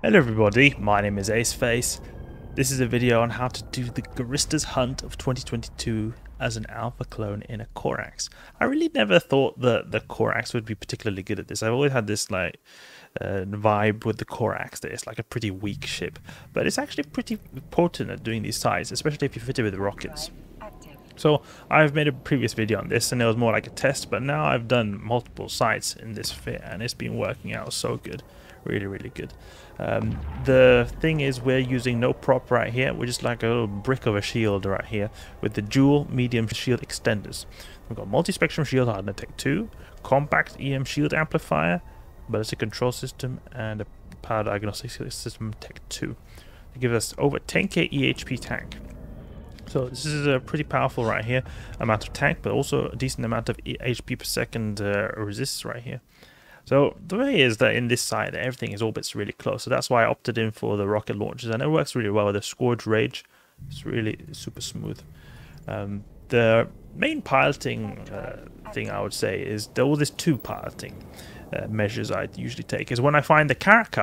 Hello everybody, my name is Aceface. This is a video on how to do the Guristas hunt of 2022 as an alpha clone in a Corax. I really never thought that the Corax would be particularly good at this. I've always had this vibe with the Corax that it's like a pretty weak ship, but it's actually pretty potent at doing these sights, especially if you fit it with rockets. So I've made a previous video on this and it was more like a test, but now I've done multiple sights in this fit and it's been working out so good. Really good. The thing is, we're using no prop right here. We're just like a little brick of a shield right here with the dual medium shield extenders. We've got Multispectrum shield Hardener Tech 2, compact EM shield amplifier, ballistic control system, and a power diagnostic system Tech 2. It gives us over 10k EHP tank. So this is a pretty powerful right here amount of tank, but also a decent amount of HP per second resist right here. So the way is that in this side everything is orbits really close, so that's why I opted in for the rocket launches, and it works really well with the Scourge Rage. It's really super smooth. The main piloting thing I would say is there's two piloting measures I usually take. Is when I find the Corax,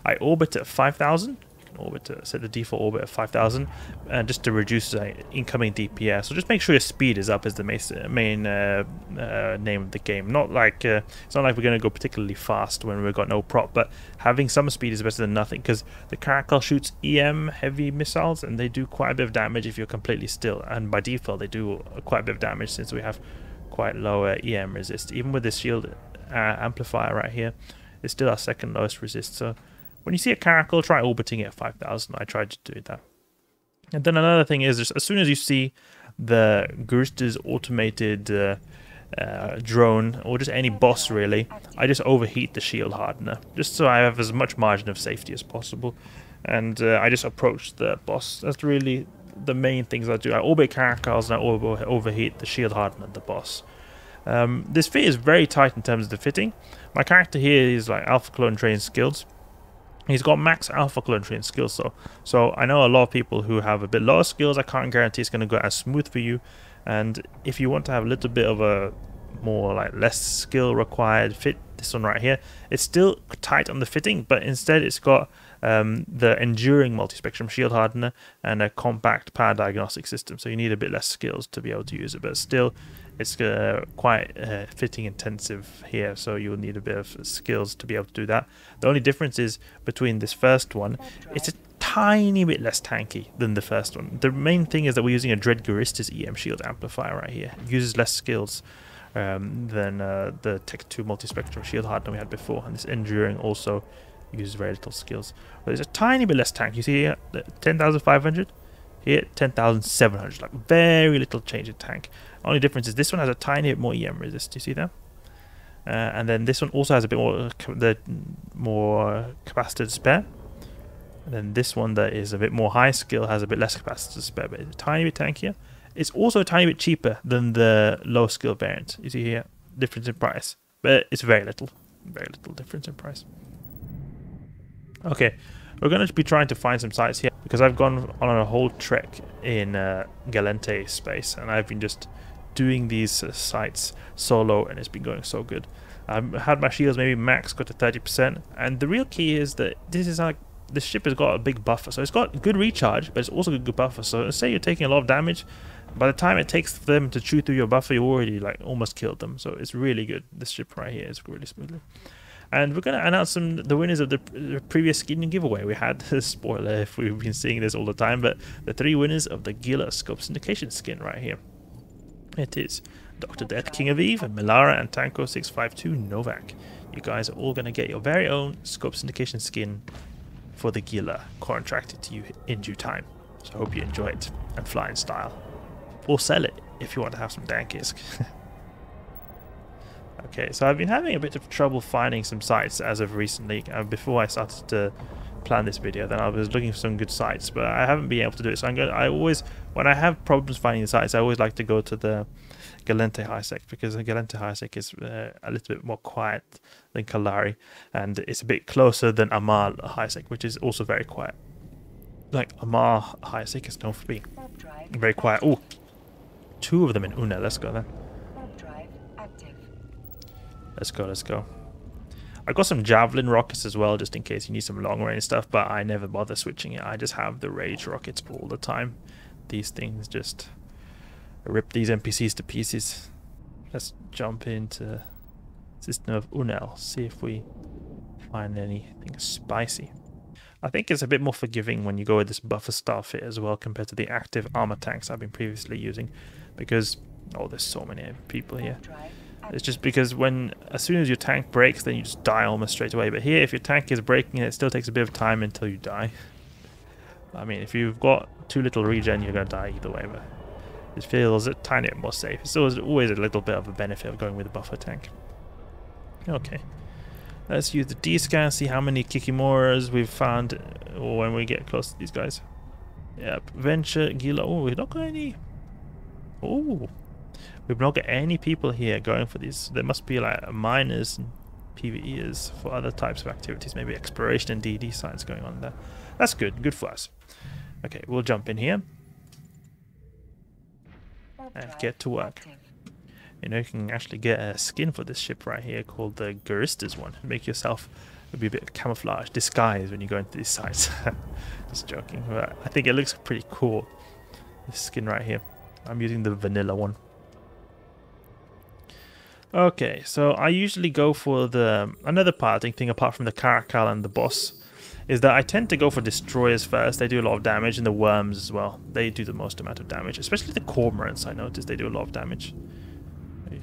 I orbit at 5,000. Orbit to set the default orbit at 5,000 and just to reduce incoming DPS. So just make sure your speed is up as the main name of the game. Not like it's not like we're going to go particularly fast when we've got no prop, but having some speed is better than nothing, because the Corax shoots EM heavy missiles and they do quite a bit of damage if you're completely still, and by default they do quite a bit of damage since we have quite low EM resist. Even with this shield amplifier right here, it's still our second lowest resist. So when you see a Corax, try orbiting it at 5,000. I tried to do that. And then another thing is, just as soon as you see the Guristas automated drone, or just any boss really, I just overheat the shield hardener, just so I have as much margin of safety as possible. And I just approach the boss. That's really the main things I do. I orbit Corax and I overheat the shield hardener and the boss. This fit is very tight in terms of the fitting. My character here is like alpha clone trained skills. He's got max alpha clone trained skills, so I know a lot of people who have a bit lower skills. I can't guarantee it's going to go as smooth for you, and if you want to have a little bit of a more like less skill required fit, this one right here, it's still tight on the fitting, but instead it's got the enduring multispectrum shield hardener and a compact power diagnostic system, so you need a bit less skills to be able to use it, but still it's quite fitting intensive here, so you'll need a bit of skills to be able to do that. The only difference is between this first one, it's a tiny bit less tanky than the first one. The main thing is that we're using a Guristas EM shield amplifier right here. It uses less skills than the Tech 2 multispectrum shield hardener we had before, and this enduring also uses very little skills. But it's a tiny bit less tank. You see here, 10,500. Here, 10,700. Like very little change in tank. Only difference is this one has a tiny bit more EM resist. Do you see that? And then this one also has a bit more capacitor to spare. And then this one that is a bit more high skill has a bit less capacitor to spare, but it's a tiny bit tankier. It's also a tiny bit cheaper than the low skill variant. You see here, difference in price, but it's very little difference in price. Okay, we're going to be trying to find some sites here, because I've gone on a whole trek in Galente space, and I've been just doing these sites solo, and it's been going so good. I've had my shields maybe max got to 30%, and the real key is that this ship has got a big buffer, so it's got good recharge, but it's also a good buffer. So say you're taking a lot of damage, by the time it takes for them to chew through your buffer, you already like almost killed them. So it's really good. This ship right here is really smoothly. And we're going to announce the winners of the previous skin giveaway. We had a spoiler if we've been seeing this all the time, but the 3 winners of the Gila Scope Syndication skin right here. It is Dr. Death, King of Eve, and Melara and Tanko 652 Novak. You guys are all going to get your very own Scope Syndication skin for the Gila, contracted to you in due time. So I hope you enjoy it and fly in style. Or sell it if you want to have some dankisk. Okay, so I've been having a bit of trouble finding some sites as of recently. Before I started to plan this video, then I was looking for some good sites, but I haven't been able to do it. So when I have problems finding the sites, I always like to go to the Galente Highsec, because the Galente Highsec is a little bit more quiet than Kalari, and it's a bit closer than Amal Highsec, which is also very quiet. Like Amal Highsec is known for being very quiet. Oh, 2 of them in Una. Let's go then. Let's go. I got some Javelin Rockets as well, just in case you need some long range stuff, but I never bother switching it. I just have the Rage Rockets all the time. These things just rip these NPCs to pieces. Let's jump into System of Unel, see if we find anything spicy. I think it's a bit more forgiving when you go with this buffer starfit as well compared to the active armor tanks I've been previously using, because there's so many people here. It's just because as soon as your tank breaks, then you just die almost straight away. But here, if your tank is breaking, it still takes a bit of time until you die. I mean, if you've got too little regen, you're gonna die either way. But it feels a tiny bit more safe. It's always a little bit of a benefit of going with a buffer tank. Okay. Let's use the D-scan, see how many Kikimoras we've found when we get close to these guys. Yep, Venture, Gila. Oh, we've not got any. Oh, we've not got any people here going for these. There must be like miners and PvEers for other types of activities. Maybe exploration and DD science going on there. That's good. Good for us. Okay, we'll jump in here and get to work. You know, you can actually get a skin for this ship right here called the Guristas one. Make yourself be a bit of camouflage, disguise when you go into these sites. Just joking, but I think it looks pretty cool. This skin right here. I'm using the vanilla one. Okay, so I usually go for another parting thing apart from the Caracal and the boss is that I tend to go for destroyers first. They do a lot of damage, and the worms as well. They do the most amount of damage, especially the cormorants. I noticed they do a lot of damage.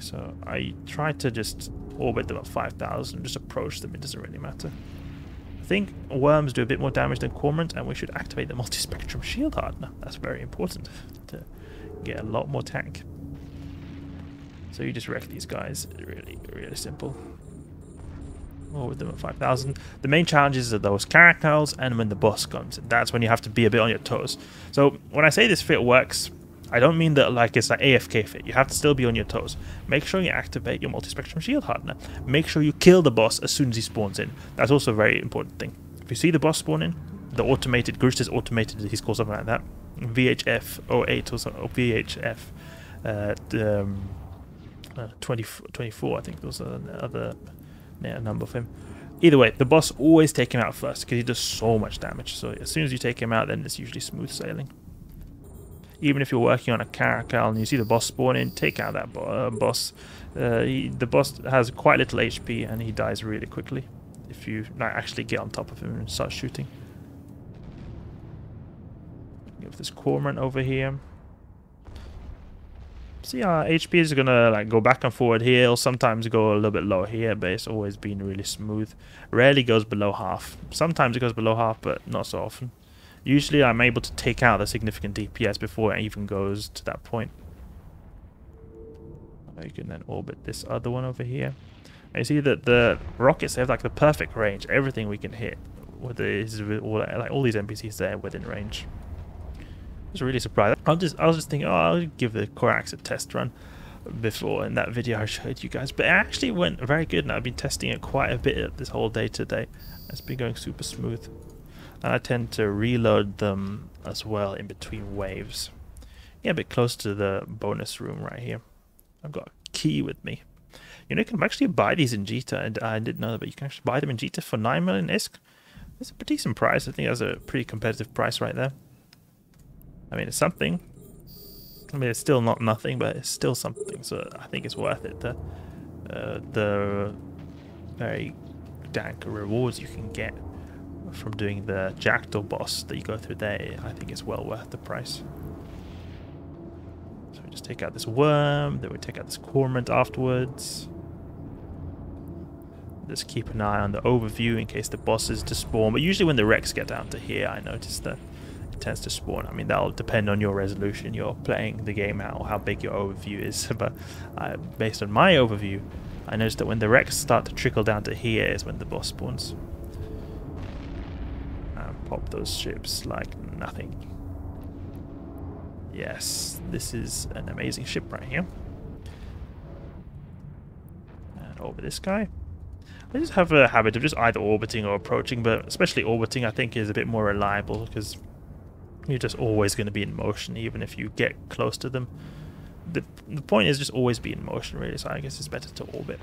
So I try to just orbit them at 5,000, just approach them, it doesn't really matter. I think worms do a bit more damage than cormorant, and we should activate the Multispectrum shield hardener. That's very important to get a lot more tank. So you just wreck these guys, really, really simple. Orbit them at 5,000. The main challenges are those Caracals and when the boss comes. That's when you have to be a bit on your toes. So when I say this fit works, I don't mean that like it's like AFK fit. You have to still be on your toes. Make sure you activate your Multispectrum shield hardener. Make sure you kill the boss as soon as he spawns in. That's also a very important thing. If you see the boss spawn in, the automated, Guristas automated, he's called something like that. VHF 08 or something, or VHF 24, I think was another number of him. Either way, the boss always take him out first because he does so much damage. So as soon as you take him out, then it's usually smooth sailing. Even if you're working on a Caracal and you see the boss spawn in, take out that boss. The boss has quite little HP and he dies really quickly if you actually get on top of him and start shooting. Give this cormorant over here. See, our HP is gonna like go back and forward here, or sometimes go a little bit lower here, but it's always been really smooth. Rarely goes below half. Sometimes it goes below half, but not so often. Usually I'm able to take out the significant DPS before it even goes to that point. You can then orbit this other one over here. And you see that the rockets have like the perfect range. Everything we can hit with all these NPCs there within range. I was really surprised. I was just thinking, I'll give the Corax a test run before in that video I showed you guys, but it actually went very good, and I've been testing it quite a bit this whole day today. It's been going super smooth. And I tend to reload them as well in between waves. Yeah, a bit close to the bonus room right here. I've got a key with me. You know, you can actually buy these in Jita, and I didn't know that, but you can actually buy them in Jita for 9 million ISK. It's a pretty decent price. I think that's a pretty competitive price right there. I mean, it's something. I mean, it's still not nothing, but it's still something. So I think it's worth it. The very dank rewards you can get from doing the Jackdaw boss that you go through there, I think it's well worth the price. So we just take out this worm, then we take out this cormorant afterwards. Just keep an eye on the overview in case the boss is to spawn. But usually when the wrecks get down to here, I notice that it tends to spawn. I mean, that'll depend on your resolution you're playing the game at, or how big your overview is. But based on my overview, I noticed that when the wrecks start to trickle down to here is when the boss spawns. Pop those ships like nothing. Yes, this is an amazing ship right here. And over this guy. I just have a habit of just either orbiting or approaching, but especially orbiting I think is a bit more reliable because you're just always going to be in motion even if you get close to them. The point is just always be in motion really, so I guess it's better to orbit.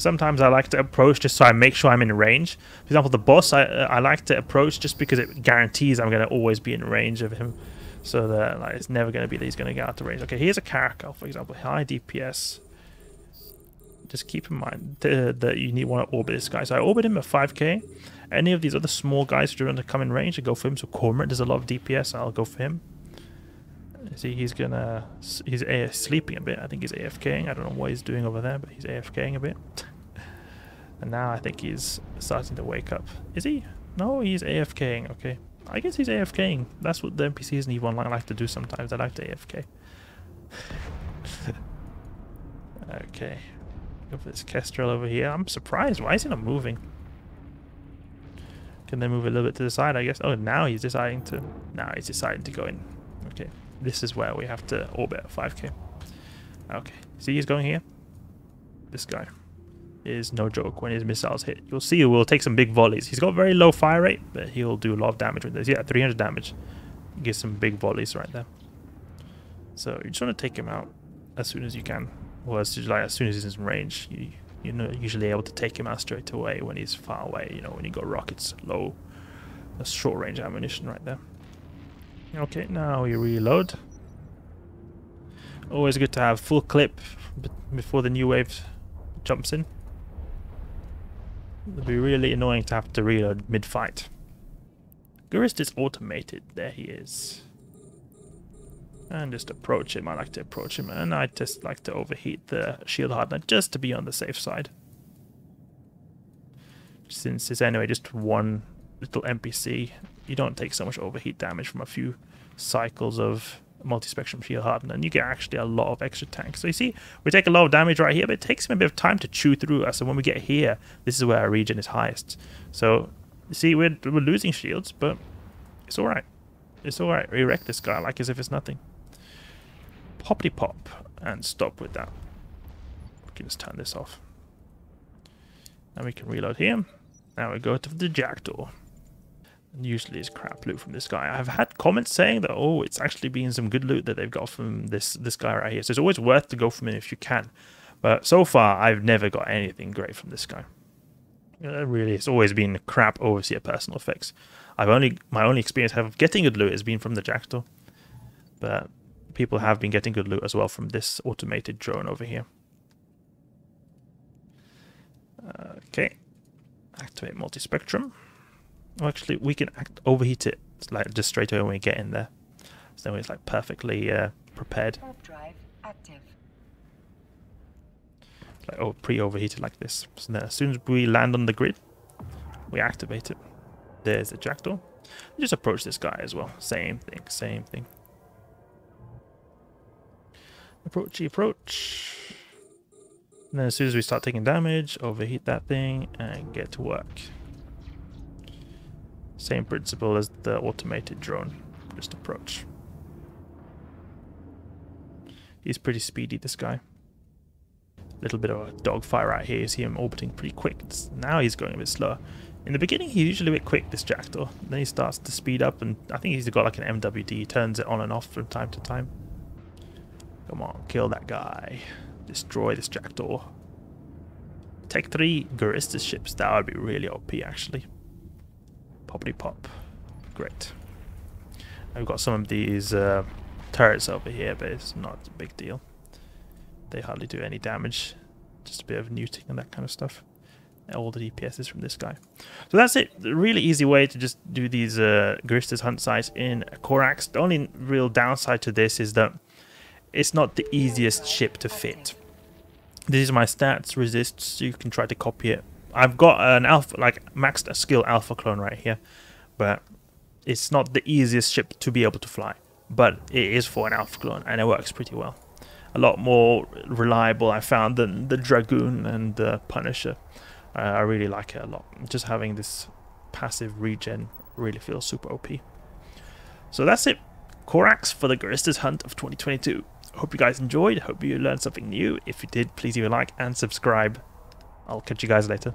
Sometimes I like to approach just so I make sure I'm in range. For example, the boss, I like to approach just because it guarantees I'm going to always be in range of him. So that like, it's never going to be that he's going to get out of range. Okay, here's a Caracal, for example. High DPS. Just keep in mind that you want to orbit this guy. So I orbit him at 5k. Any of these other small guys who want to come in range, I go for him. So Cormorant does a lot of DPS, I'll go for him. See, he's sleeping a bit. I think he's AFKing. I don't know what he's doing over there, but he's AFKing a bit. And now I think he's starting to wake up. Is he? No, he's AFKing. Okay. I guess he's AFKing. That's what the NPCs in EVE Online like to do sometimes. They like to AFK. Okay. Go for this Kestrel over here. I'm surprised. Why is he not moving? Can they move a little bit to the side, I guess? Oh, now he's deciding to... Now he's deciding to go in. Okay. This is where we have to orbit at 5k. Okay. See, he's going here. This guy is no joke when his missiles hit. You'll see he will take some big volleys. He's got very low fire rate, but he'll do a lot of damage with this. Yeah, 300 damage. Gives some big volleys right there. So you just want to take him out as soon as you can. Or as soon as he's in range. You're not usually able to take him out straight away when he's far away. You know, when you got rockets low. That's short range ammunition right there. Okay, now we reload. Always good to have full clip before the new wave jumps in. It'll be really annoying to have to reload mid-fight. Guristas is automated. There he is. And just approach him. I like to approach him. And I just like to overheat the shield hardener just to be on the safe side. Since it's anyway just one little NPC, you don't take so much overheat damage from a few cycles of multi-spectrum shield hardener, and you get actually a lot of extra tanks. So you see, we take a lot of damage right here, but it takes him a bit of time to chew through us. And when we get here, this is where our regen is highest. So you see, we're losing shields, but it's all right. It's all right. We wreck this guy like as if it's nothing. Poppity pop and stop with that. We can just turn this off, and we can reload here. Now we go to the Jackdaw. And usually it's crap loot from this guy. I've had comments saying that, oh, it's actually been some good loot that they've got from this guy right here. So it's always worth to go from him if you can. But so far, I've never got anything great from this guy. Really, it's always been crap overseer personal effects. My only experience of getting good loot has been from the Jackdaw. But people have been getting good loot as well from this automated drone over here. Okay. Activate multispectrum. Oh, actually, we can overheat it like just straight away when we get in there. So it's like perfectly prepared. Drive active. Like pre-overheated like this. So then as soon as we land on the grid, we activate it. There's the Jackdaw. Just approach this guy as well. Same thing, same thing. Approachy approach. And then as soon as we start taking damage, overheat that thing and get to work. Same principle as the automated drone. Just approach. He's pretty speedy, this guy. Little bit of a dogfire right here. You see him orbiting pretty quick. Now he's going a bit slower. In the beginning, he's usually a bit quick, this Jackdaw. Then he starts to speed up, and I think he's got like an MWD. He turns it on and off from time to time. Come on, kill that guy. Destroy this Jackdaw. Take 3 Guristas ships. That would be really OP, actually. Poppity pop. Great. I've got some of these turrets over here, but it's not a big deal. They hardly do any damage. Just a bit of neuting and that kind of stuff. All the DPS is from this guy. So that's it. A really easy way to just do these Guristas hunt sites in Corax. The only real downside to this is that it's not the easiest ship to fit. This is my stats, resists, so you can try to copy it. I've got an alpha, like maxed skill alpha clone right here, but it's not the easiest ship to be able to fly. But it is for an alpha clone, and it works pretty well. A lot more reliable, I found, than the Dragoon and the Punisher. I really like it a lot. Just having this passive regen really feels super OP. So that's it. Corax for the Guristas Hunt of 2022. Hope you guys enjoyed. Hope you learned something new. If you did, please leave a like and subscribe. I'll catch you guys later.